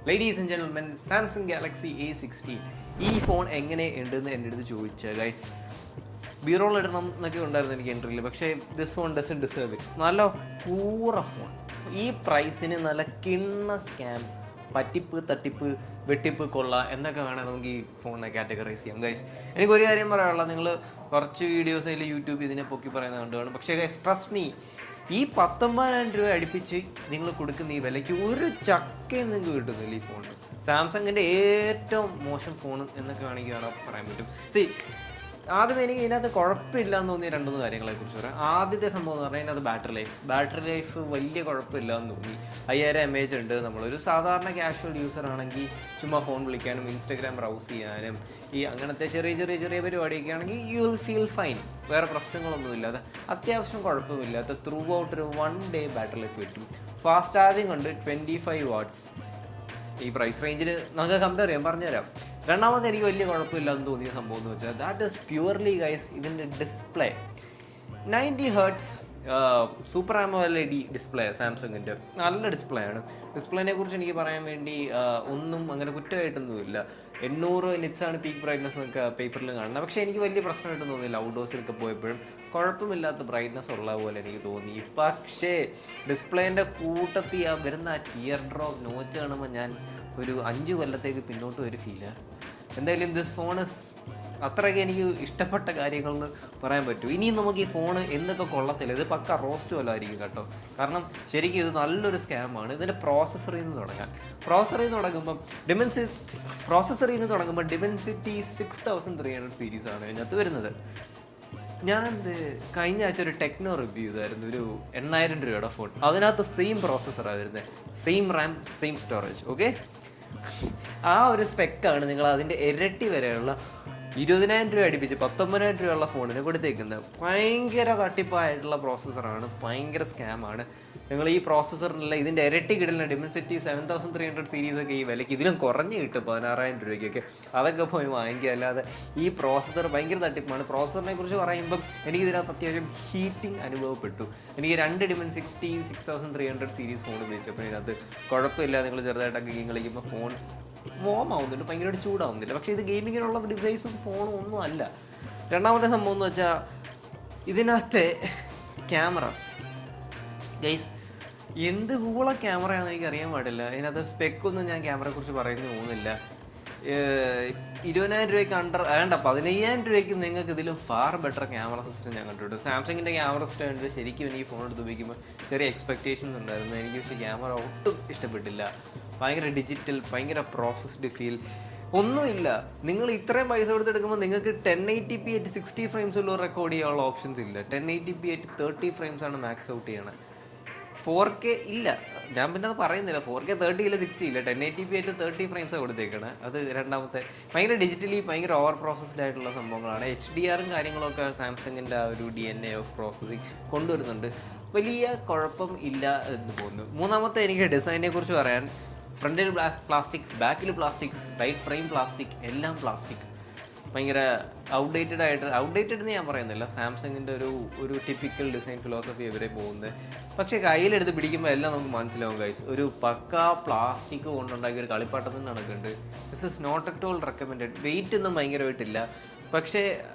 Ladies and gentlemen, Samsung Galaxy A16 ഈ phone എങ്ങനെ ഉണ്ടെന്ന് എൻ്റെ അടുത്ത് ചോദിച്ചാൽ ഗൈസ് ബീറോൾ ഇടണം എന്നൊക്കെ ഉണ്ടായിരുന്നു എനിക്ക് എൻട്രിയിൽ. പക്ഷേ this phone doesn't deserve it. നല്ല കൂറ ഫോൺ, ഈ പ്രൈസിന് നല്ല കിണ്ണ സ്കാം, പറ്റിപ്പ്, തട്ടിപ്പ്, വെട്ടിപ്പ്, കൊള്ള എന്നൊക്കെ വേണേൽ നമുക്ക് ഈ ഫോണിനെ കാറ്റഗറൈസ് ചെയ്യാം. ഗൈസ് എനിക്കൊരു കാര്യം പറയാനുള്ളത്, നിങ്ങൾ കുറച്ച് വീഡിയോസ് അതിൽ യൂട്യൂബ് ഇതിനെ പൊക്കി പറയുന്നത് കണ്ടുകാണ്. പക്ഷേ ഗൈസ് ട്രസ്റ്റ് മീ, ഈ 19,000 രൂപ അടുപ്പിച്ച് നിങ്ങൾ കൊടുക്കുന്ന ഈ വിലയ്ക്ക് ഒരു ചക്കയും നിങ്ങൾക്ക് കിട്ടുന്നില്ല ഈ ഫോണിന്. സാംസങ്ങിൻ്റെ ഏറ്റവും മോശം ഫോൺ എന്നൊക്കെ വേണമെങ്കിൽ പറയാൻ പറ്റും. ആദ്യം എനിക്ക് ഇതിനകത്ത് കുഴപ്പമില്ല എന്ന് തോന്നിയ 2-3 കാര്യങ്ങളെക്കുറിച്ച് പറയാം. ആദ്യത്തെ സംഭവം എന്ന് പറഞ്ഞാൽ ഇതിനകത്ത് ബാറ്ററി ലൈഫ് വലിയ കുഴപ്പമില്ല എന്ന് തോന്നി. 5000 mAh ഉണ്ട്. നമ്മളൊരു സാധാരണ കാഷ്വൽ യൂസർ ആണെങ്കിൽ ചുമ്മാ ഫോൺ വിളിക്കാനും ഇൻസ്റ്റഗ്രാം ബ്രൗസ് ചെയ്യാനും ഈ അങ്ങനത്തെ ചെറിയ പരിപാടിയൊക്കെ ആണെങ്കിൽ യു വിൽ ഫീൽ ഫൈൻ. വേറെ പ്രശ്നങ്ങളൊന്നുമില്ലാതെ അത്യാവശ്യം കുഴപ്പമില്ലാത്ത ത്രൂ ഔട്ട് ഒരു 1 day ബാറ്ററി ലൈഫ് കിട്ടും. ഫാസ്റ്റ് ചാർജിങ് ഉണ്ട്, 25 watts. ഈ പ്രൈസ് റേഞ്ചിൽ നമുക്ക് കമ്പയർ ചെയ്യാം, പറഞ്ഞുതരാം. രണ്ടാമത് എനിക്ക് വലിയ കുഴപ്പമില്ലാന്ന് തോന്നിയ സംഭവം എന്ന് വെച്ചാൽ ദാറ്റ് ഈസ് പ്യുവർലി ഗൈസ് ഇതിൻ്റെ display. 90 Hz super AMOLED display സാംസങ്ങിൻ്റെ, നല്ല ഡിസ്പ്ലേ ആണ്. ഡിസ്പ്ലേനെ കുറിച്ച് എനിക്ക് പറയാൻ വേണ്ടി ഒന്നും അങ്ങനെ കുറ്റമായിട്ടൊന്നുമില്ല. 800 nits ആണ് പീക്ക് ബ്രൈറ്റ്നസ് എന്നൊക്കെ പേപ്പറിൽ കാണുന്നത്. പക്ഷേ എനിക്ക് വലിയ പ്രശ്നമായിട്ടൊന്നും തോന്നിയില്ല. ഔട്ട്ഡോഴ്സിലൊക്കെ പോയപ്പോഴും കുഴപ്പമില്ലാത്ത ബ്രൈറ്റ്നസ് ഉള്ള പോലെ എനിക്ക് തോന്നി. പക്ഷേ ഡിസ്പ്ലേൻ്റെ കൂട്ടത്തിൽ വരുന്ന ആ ടിയർ ഡ്രോപ്പ് നോച്ച് കാണുമ്പോൾ ഞാൻ ഒരു 5 കൊല്ലത്തേക്ക് പിന്നോട്ട് ഒരു ഫീലാണ്. എന്തായാലും ദിസ് ഫോൺ അത്രയ്ക്ക് എനിക്ക് ഇഷ്ടപ്പെട്ട കാര്യങ്ങളെന്ന് പറയാൻ പറ്റും. ഇനിയും നമുക്ക് ഈ ഫോൺ എന്തൊക്കെ കൊള്ളത്തില്ല, ഇത് പക്ക റോസ്റ്റ് വല്ലതായിരിക്കും കേട്ടോ. കാരണം ശരിക്കും ഇത് നല്ലൊരു സ്കാമാണ്. ഇതിൻ്റെ പ്രോസസ്സറിൽ നിന്ന് തുടങ്ങുമ്പോൾ ഡിമെൻസിറ്റി 6300 സീരീസ് ആണ് ഇതിനകത്ത് വരുന്നത്. ഞാൻ കഴിഞ്ഞ ആഴ്ച ഒരു ടെക്നോ റിവ്യൂ ചെയ്തായിരുന്നു, ഒരു 8000 രൂപയുടെ ഫോൺ. അതിനകത്ത് സെയിം പ്രോസസ്സറാണ് വരുന്നത്, same Ram, same storage. Okay, ആ ഒരു സ്പെക്കാണ് നിങ്ങൾ അതിൻ്റെ ഇരട്ടി വരെയുള്ള 20,000 രൂപ അടുപ്പിച്ച് 19,000 രൂപയുള്ള ഫോണിന് കൊടുത്തേക്കുന്നത്. ഭയങ്കര തട്ടിപ്പായിട്ടുള്ള പ്രോസസ്സറാണ്, ഭയങ്കര സ്കാമാണ്. നിങ്ങൾ ഈ പ്രോസസ്സറിനുള്ള ഇതിൻ്റെ ഇരട്ടി കിടലിന് ഡിമെൻസിറ്റി 7300 സീരീസൊക്കെ ഈ വിലയ്ക്ക് ഇതിലും കുറഞ്ഞ് കിട്ടും 16,000 രൂപയ്ക്കൊക്കെ. അതൊക്കെ പോയി വാങ്ങിക്കുക. അല്ലാതെ ഈ പ്രോസസ്സർ ഭയങ്കര തട്ടിപ്പാണ്. പ്രോസസ്സറിനെ കുറിച്ച് പറയുമ്പം എനിക്ക് ഇതിനകത്ത് അത്യാവശ്യം ഹീറ്റിംഗ് അനുഭവപ്പെട്ടു. എനിക്ക് 2 ഡിമെൻസിറ്റി 6300 സീരീസ് ഫോൺ ഉപയോഗിച്ചപ്പോൾ ഇതിനകത്ത് കുഴപ്പമില്ല. നിങ്ങൾ ചെറുതായിട്ടൊക്കെ ഗെയിം കളിക്കുമ്പോൾ ഫോൺ വാം ആവുന്നുണ്ട്, ഭയങ്കരമായിട്ട് ചൂടാവുന്നില്ല. പക്ഷേ ഇത് ഗെയിമിങ്ങിനുള്ള ഡിവൈസും ഫോണും ഒന്നും അല്ല. രണ്ടാമത്തെ സംഭവം എന്ന് വെച്ചാൽ ഇതിനകത്തെ ക്യാമറാസ് ഗൈസ് എന്ത് കൂള ക്യാമറയാണെന്ന് എനിക്ക് അറിയാൻ പാടില്ല. ഇതിനകത്ത് സ്പെക്കൊന്നും ഞാൻ ക്യാമറയെക്കുറിച്ച് പറയുന്നത് തോന്നുന്നില്ല. 20,000 രൂപയ്ക്ക് വേണ്ട 15,000 രൂപയ്ക്ക് നിങ്ങൾക്ക് ഇതിലും ഫാർ ബെറ്റർ ക്യാമറ സിസ്റ്റം ഞാൻ കണ്ടിട്ടുണ്ട്. സാംസങ്ങിൻ്റെ ക്യാമറ സിസ്റ്റം ഉണ്ട്. ശരിക്കും എനിക്ക് ഫോൺ എടുത്ത് ഉപയോഗിക്കുമ്പോൾ ചെറിയ എക്സ്പെക്റ്റേഷൻസ് ഉണ്ടായിരുന്നു. എനിക്ക് പക്ഷേ ക്യാമറ ഒട്ടും ഇഷ്ടപ്പെട്ടില്ല. ഭയങ്കര ഡിജിറ്റൽ, ഭയങ്കര പ്രോസസ്ഡ് ഫീൽ ഒന്നുമില്ല. നിങ്ങൾ ഇത്രയും പൈസ കൊടുത്തെടുക്കുമ്പോൾ നിങ്ങൾക്ക് 1080p at 60 frames ഉള്ള റെക്കോർഡ് ചെയ്യാനുള്ള ഓപ്ഷൻസ് ഇല്ല. 1080p at 30 frames ആണ് മാക്സ് ഔട്ട് ചെയ്യണത്. 4K ഇല്ല. ഞാൻ പിന്നെ അത് പറയുന്നില്ല, 4K 30 ഇല്ല, 60 ഇല്ല, 1080p at 30 frames കൊടുത്തേക്കാണ്. അത് രണ്ടാമത്തെ. ഭയങ്കര ഡിജിറ്റലി ഭയങ്കര ഓവർ പ്രോസസ്ഡ് ആയിട്ടുള്ള സംഭവങ്ങളാണ്. HDRും കാര്യങ്ങളൊക്കെ സാംസങ്ങിൻ്റെ ആ ഒരു DNA ഓഫ് പ്രോസസ്സിങ് കൊണ്ടുവരുന്നുണ്ട്. വലിയ കുഴപ്പം ഇല്ല എന്ന് തോന്നുന്നു. മൂന്നാമത്തെ എനിക്ക് ഡിസൈനെ കുറിച്ച് പറയാൻ, ഫ്രണ്ടിൽ പ്ലാസ്റ്റിക്, ബാക്കിൽ പ്ലാസ്റ്റിക്, സൈഡ് ഫ്രെയിം പ്ലാസ്റ്റിക്, എല്ലാം പ്ലാസ്റ്റിക്. ഭയങ്കര ഔട്ട്ഡേറ്റഡ് എന്ന് ഞാൻ പറയുന്നില്ല. സാംസങ്ങിൻ്റെ ഒരു ടിപ്പിക്കൽ ഡിസൈൻ ഫിലോസഫി ഇവരെ പോകുന്നത്. പക്ഷേ കയ്യിലെടുത്ത് പിടിക്കുമ്പോൾ എല്ലാം നമുക്ക് മനസ്സിലാവും ഗൈസ്. ഒരു പക്കാ പ്ലാസ്റ്റിക് കൊണ്ടുണ്ടാക്കിയ ഒരു കളിപ്പാട്ടത്തിന് നടക്കുന്നുണ്ട്. This is not at all recommended. Weight ഒന്നും ഭയങ്കരമായിട്ടില്ല. പക്ഷേ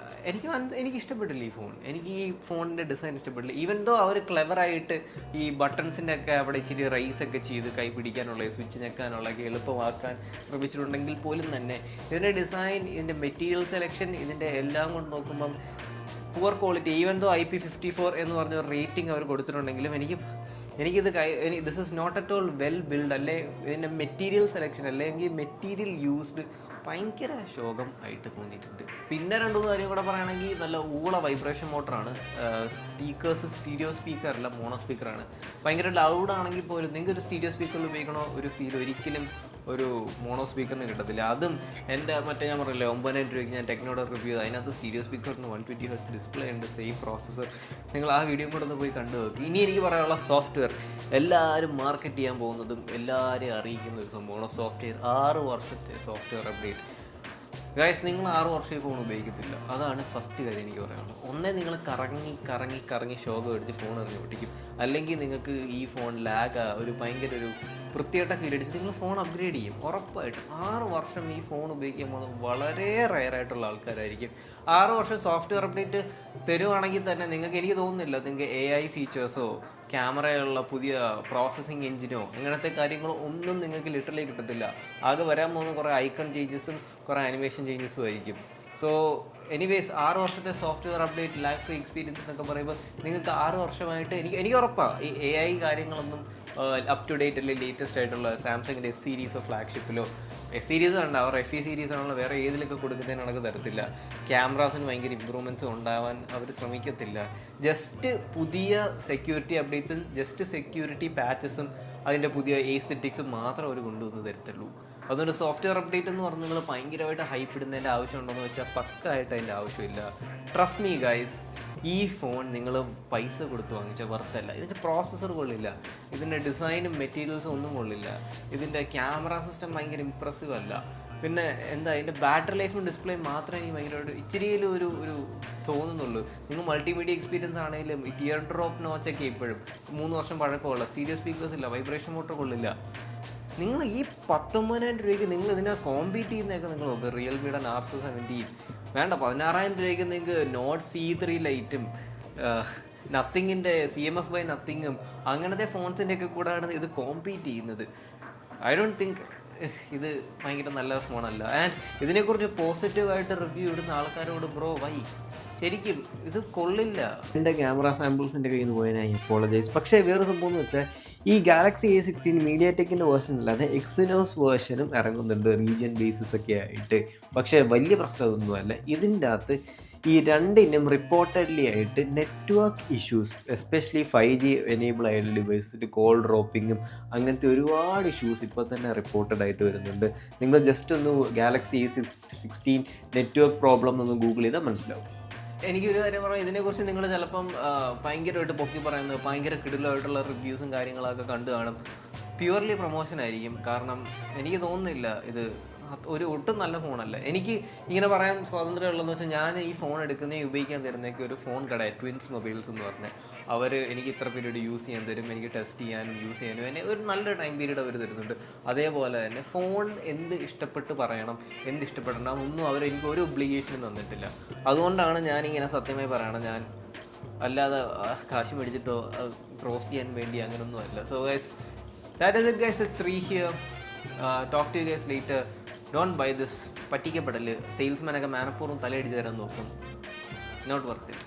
എനിക്ക് ഇഷ്ടപ്പെട്ടില്ല ഈ ഫോൺ. എനിക്ക് ഈ ഫോണിൻ്റെ ഡിസൈൻ ഇഷ്ടപ്പെട്ടില്ല. ഈവൻ ദോ അവർ ക്ലെവറായിട്ട് ഈ ബട്ടൺസിൻ്റെ ഒക്കെ അവിടെ ഇച്ചിരി റൈസൊക്കെ ചെയ്ത് കൈ പിടിക്കാനുള്ള, സ്വിച്ച് ഞെക്കാനുള്ളതൊക്കെ എളുപ്പമാക്കാൻ ശ്രമിച്ചിട്ടുണ്ടെങ്കിൽ പോലും തന്നെ ഇതിൻ്റെ ഡിസൈൻ, ഇതിൻ്റെ മെറ്റീരിയൽ സെലക്ഷൻ, ഇതിൻ്റെ എല്ലാം കൊണ്ട് നോക്കുമ്പം poor quality. Even though IP54 എന്ന് പറഞ്ഞ റേറ്റിംഗ് അവർ കൊടുത്തിട്ടുണ്ടെങ്കിലും എനിക്കിത് this is not at all well build. അല്ലെ ഇതിൻ്റെ മെറ്റീരിയൽ സെലക്ഷൻ അല്ലെങ്കിൽ മെറ്റീരിയൽ യൂസ്ഡ് ഭയങ്കര ശോകം ആയിട്ട് തോന്നിയിട്ടുണ്ട്. പിന്നെ 2-3 കാര്യം കൂടെ പറയുകയാണെങ്കിൽ, നല്ല ഊള വൈബ്രേഷൻ മോട്ടറാണ്. സ്പീക്കേഴ്സ് സ്റ്റീരിയോ സ്പീക്കറല്ല, മോണോ സ്പീക്കറാണ്. ഭയങ്കര ലൗഡാണെങ്കിൽ പോലും നിങ്ങൾക്ക് ഒരു സ്റ്റീരിയോ സ്പീക്കറിൽ ഉപയോഗിക്കണോ ഒരു ഫീൽ ഒരിക്കലും ഒരു മോണോ സ്പീക്കറിന് കിട്ടത്തില്ല. അതും എൻ്റെ ഞാൻ പറയില്ലേ 9,000 രൂപയ്ക്ക് ഞാൻ ടെക്നോയുടെ റിവ്യൂ ചെയ്തു. അതിനകത്ത് സ്റ്റീരിയോ സ്പീക്കറിന് 120 Hz ഡിസ്പ്ലേ ഉണ്ട്, സെയിം പ്രോസസ്സർ. നിങ്ങൾ ആ വീഡിയോ കൂടെ ഒന്ന് പോയി കണ്ടു നോക്കി. ഇനി എനിക്ക് പറയാനുള്ള സോഫ്റ്റ്വെയർ, എല്ലാവരും മാർക്കറ്റ് ചെയ്യാൻ പോകുന്നതും എല്ലാവരെയും അറിയിക്കുന്ന ഒരു സംഭവമാണ് സോഫ്റ്റ്വെയർ. 6 വർഷത്തെ സോഫ്റ്റ്വെയർ അപ്ഡേറ്റ്. ഗൈസ്, നിങ്ങൾ 6 വർഷം ഈ ഫോൺ ഉപയോഗിക്കത്തില്ല. അതാണ് ഫസ്റ്റ് കാര്യം എനിക്ക് പറയാനുള്ളത്. ഒന്നേ നിങ്ങൾ കറങ്ങി ശോകം അടിച്ച് ഫോൺ എറിഞ്ഞ് പൊട്ടിക്കും. അല്ലെങ്കിൽ നിങ്ങൾക്ക് ഈ ഫോൺ ലാഗ്, ഒരു ഭയങ്കര ഒരു വൃത്തിയായിട്ട ഫീൽ അടിച്ച് നിങ്ങൾ ഫോൺ അപ്ഗ്രേഡ് ചെയ്യും. ഉറപ്പായിട്ടും 6 വർഷം ഈ ഫോൺ ഉപയോഗിക്കാൻ പോകുന്നത് വളരെ റെയറായിട്ടുള്ള ആൾക്കാരായിരിക്കും. 6 വർഷം സോഫ്റ്റ്വെയർ അപ്ഡേറ്റ് തരുവാണെങ്കിൽ തന്നെ നിങ്ങൾക്ക്, എനിക്ക് തോന്നുന്നില്ല നിങ്ങൾക്ക് AI ഫീച്ചേഴ്സോ ക്യാമറയുള്ള പുതിയ പ്രോസസ്സിങ് എഞ്ചിനോ അങ്ങനത്തെ കാര്യങ്ങളോ ഒന്നും നിങ്ങൾക്ക് ലിറ്ററലി കിട്ടത്തില്ല. ആകെ വരാൻ പോകുന്ന കുറേ ഐക്കൺ ചേഞ്ചസും കുറേ ആനിമേഷൻ ചേഞ്ചസും ആയിരിക്കും. സോ എനിവേസ് 6 വർഷത്തെ software update lag free experience എന്നൊക്കെ പറയുമ്പോൾ നിങ്ങൾക്ക് 6 വർഷമായിട്ട് എനിക്ക് ഉറപ്പാണ് ഈ AI കാര്യങ്ങളൊന്നും അപ് ടു ഡേറ്റ് അല്ലെങ്കിൽ ലേറ്റസ്റ്റ് ആയിട്ടുള്ള സാംസങ്ങിൻ്റെ S സീരീസോ ഫ്ലാഗ്ഷിപ്പിലോ സീരീസ് വേണ്ട, അവർ FE സീരീസ് ആണല്ലോ വേറെ ഏതിലൊക്കെ കൊടുക്കുന്നതിന് കണക്ക് തരത്തില്ല. ക്യാമറാസിന് ഭയങ്കര ഇമ്പ്രൂവ്മെൻറ്റ്സ് ഉണ്ടാവാൻ അവർ ശ്രമിക്കത്തില്ല. ജസ്റ്റ് പുതിയ സെക്യൂരിറ്റി അപ്ഡേറ്റ്സും ജസ്റ്റ് സെക്യൂരിറ്റി പാച്ചസും അതിൻ്റെ പുതിയ എസ്തെറ്റിക്സും മാത്രം അവർ കൊണ്ടുവന്ന് തരത്തുള്ളൂ. അതുകൊണ്ട് സോഫ്റ്റ്വെയർ അപ്ഡേറ്റ് എന്ന് പറഞ്ഞ് നിങ്ങൾ ഭയങ്കരമായിട്ട് ഹൈപ്പ് ഇടുന്നതിൻ്റെ ആവശ്യമുണ്ടോയെന്ന് വെച്ചാൽ പക്കായിട്ട് അതിൻ്റെ ആവശ്യമില്ല. ട്രസ്റ്റ് മീ ഗൈസ്, ഈ ഫോൺ നിങ്ങൾ പൈസ കൊടുത്ത് വാങ്ങിച്ചാൽ വರ್ತല്ല. ഇതിൻ്റെ പ്രോസസ്സർ കൊള്ളില്ല, ഇതിൻ്റെ ഡിസൈനും മെറ്റീരിയൽസും ഒന്നും കൊള്ളില്ല, ഇതിൻ്റെ ക്യാമറ സിസ്റ്റം ഭയങ്കര ഇമ്പ്രസീവ് അല്ല. പിന്നെ എന്താ ഇതിൻ്റെ ബാറ്ററി ലൈഫും ഡിസ്പ്ലേയും മാത്രമേ എനിക്ക് ഭയങ്കരമായിട്ട് ഇച്ചിരിയിലും ഒരു തോന്നുന്നുള്ളൂ. നിങ്ങൾ മൾട്ടിമീഡിയ എക്സ്പീരിയൻസ് ആണെങ്കിലും ഈ ടിയർ ഡ്രോപ്പ് നോച്ചൊക്കെ ഇപ്പോഴും 3 വർഷം പഴക്കമുള്ള സ്റ്റീരിയോ സ്പീക്കേഴ്സ് ഇല്ല, വൈബ്രേഷൻ മോട്ടർ കൊള്ളില്ല. നിങ്ങൾ ഈ 19,000 രൂപയ്ക്ക് നിങ്ങൾ ഇതിനെ കോമ്പീറ്റ് ചെയ്യുന്നതൊക്കെ നിങ്ങൾ നോക്കുക. റിയൽമിയുടെ നാർസോ 17 വേണ്ട, 16,000 രൂപയ്ക്ക് നിങ്ങൾക്ക് നോട്ട് C3 ലൈറ്റും നത്തിങ്ങിൻ്റെ CMF by നത്തിങ്ങും അങ്ങനത്തെ ഫോൺസിൻ്റെ ഒക്കെ കൂടെയാണ് ഇത് കോമ്പീറ്റ് ചെയ്യുന്നത്. ഐ ഡോണ്ട് തിങ്ക് ഇത് ഭയങ്കര നല്ല ഫോണല്ല. ആൻഡ് ഇതിനെക്കുറിച്ച് പോസിറ്റീവായിട്ട് റിവ്യൂ ഇടുന്ന ആൾക്കാരോട് ബ്രോ വൈ ശരിക്കും ഇത് കൊള്ളില്ല. എൻ്റെ ക്യാമറ സാമ്പിൾസിൻ്റെ കയ്യിൽ നിന്ന് പോയാൽ ഞാൻ അപ്പോളജൈസ്. പക്ഷേ വേറെ സംഭവം എന്ന് വെച്ചാൽ ഈ ഗാലക്സി A16 മീഡിയാടെക്കിൻ്റെ വേർഷൻ അല്ലാതെ എക്സിനോസ് വേർഷനും ഇറങ്ങുന്നുണ്ട് റീജിയൻ ബേസിസ് ഒക്കെ ആയിട്ട്. പക്ഷേ വലിയ പ്രശ്നം അതൊന്നുമല്ല. ഇതിൻ്റെ അകത്ത് ഈ രണ്ടിനും റിപ്പോർട്ടഡ്ലി ആയിട്ട് network issues, especially 5G enable ആയിട്ടുള്ള ഡിവൈസസിൽ കോൾ ഡ്രോപ്പിങ്ങും അങ്ങനത്തെ ഒരുപാട് ഇഷ്യൂസ് ഇപ്പോൾ തന്നെ റിപ്പോർട്ടഡ് ആയിട്ട് വരുന്നുണ്ട്. നിങ്ങൾ ജസ്റ്റ് ഒന്ന് ഗാലക്സി A16 നെറ്റ്വർക്ക് പ്രോബ്ലം ഒന്ന് ഗൂഗിൾ ചെയ്താൽ മനസ്സിലാവും. എനിക്കൊരു കാര്യം പറയാം, ഇതിനെക്കുറിച്ച് നിങ്ങൾ ചിലപ്പം ഭയങ്കരമായിട്ട് പൊക്കി പറയുന്നത് ഭയങ്കര കിടിലമായിട്ടുള്ള റിവ്യൂസും കാര്യങ്ങളൊക്കെ കണ്ടു കാണും. പ്യുവർലി പ്രൊമോഷൻ ആയിരിക്കും. കാരണം എനിക്ക് തോന്നുന്നില്ല ഇത് ഒട്ടും നല്ല ഫോണല്ല. എനിക്ക് ഇങ്ങനെ പറയാൻ സ്വാതന്ത്ര്യമുള്ളതെന്ന് വെച്ചാൽ ഞാൻ ഈ ഫോൺ എടുക്കുന്നേ ഉപയോഗിക്കാൻ തരുന്നതൊക്കെ ഒരു ഫോൺ കട ട്വിൻസ് മൊബൈൽസ് എന്ന് പറഞ്ഞാൽ അവർ എനിക്ക് ഇത്ര പീരീഡ് യൂസ് ചെയ്യാൻ തരും, എനിക്ക് ടെസ്റ്റ് ചെയ്യാനും യൂസ് ചെയ്യാനും എന്നെ ഒരു നല്ല ടൈം പീരീഡ് അവർ തരുന്നുണ്ട്. അതേപോലെ തന്നെ ഫോൺ എന്ത് ഇഷ്ടപ്പെട്ട് പറയണം എന്ത് ഇഷ്ടപ്പെടണം ഒന്നും അവർ എനിക്ക് ഒരു ഒബ്ലിഗേഷനും തന്നിട്ടില്ല. അതുകൊണ്ടാണ് ഞാനിങ്ങനെ സത്യമായി പറയണം, ഞാൻ അല്ലാതെ കാശ് മേടിച്ചിട്ടോ റോസ്റ്റ് ചെയ്യാൻ വേണ്ടി അങ്ങനെയൊന്നും അല്ല. So guys, that is it guys. It's Sri here. Talk to you guys later. Don't buy this. പറ്റിക്കപ്പെടല്. സെയിൽസ്മാനൊക്കെ മനഃപൂർവ്വം തലയടിച്ച് തരാൻ നോക്കും. Not worth it.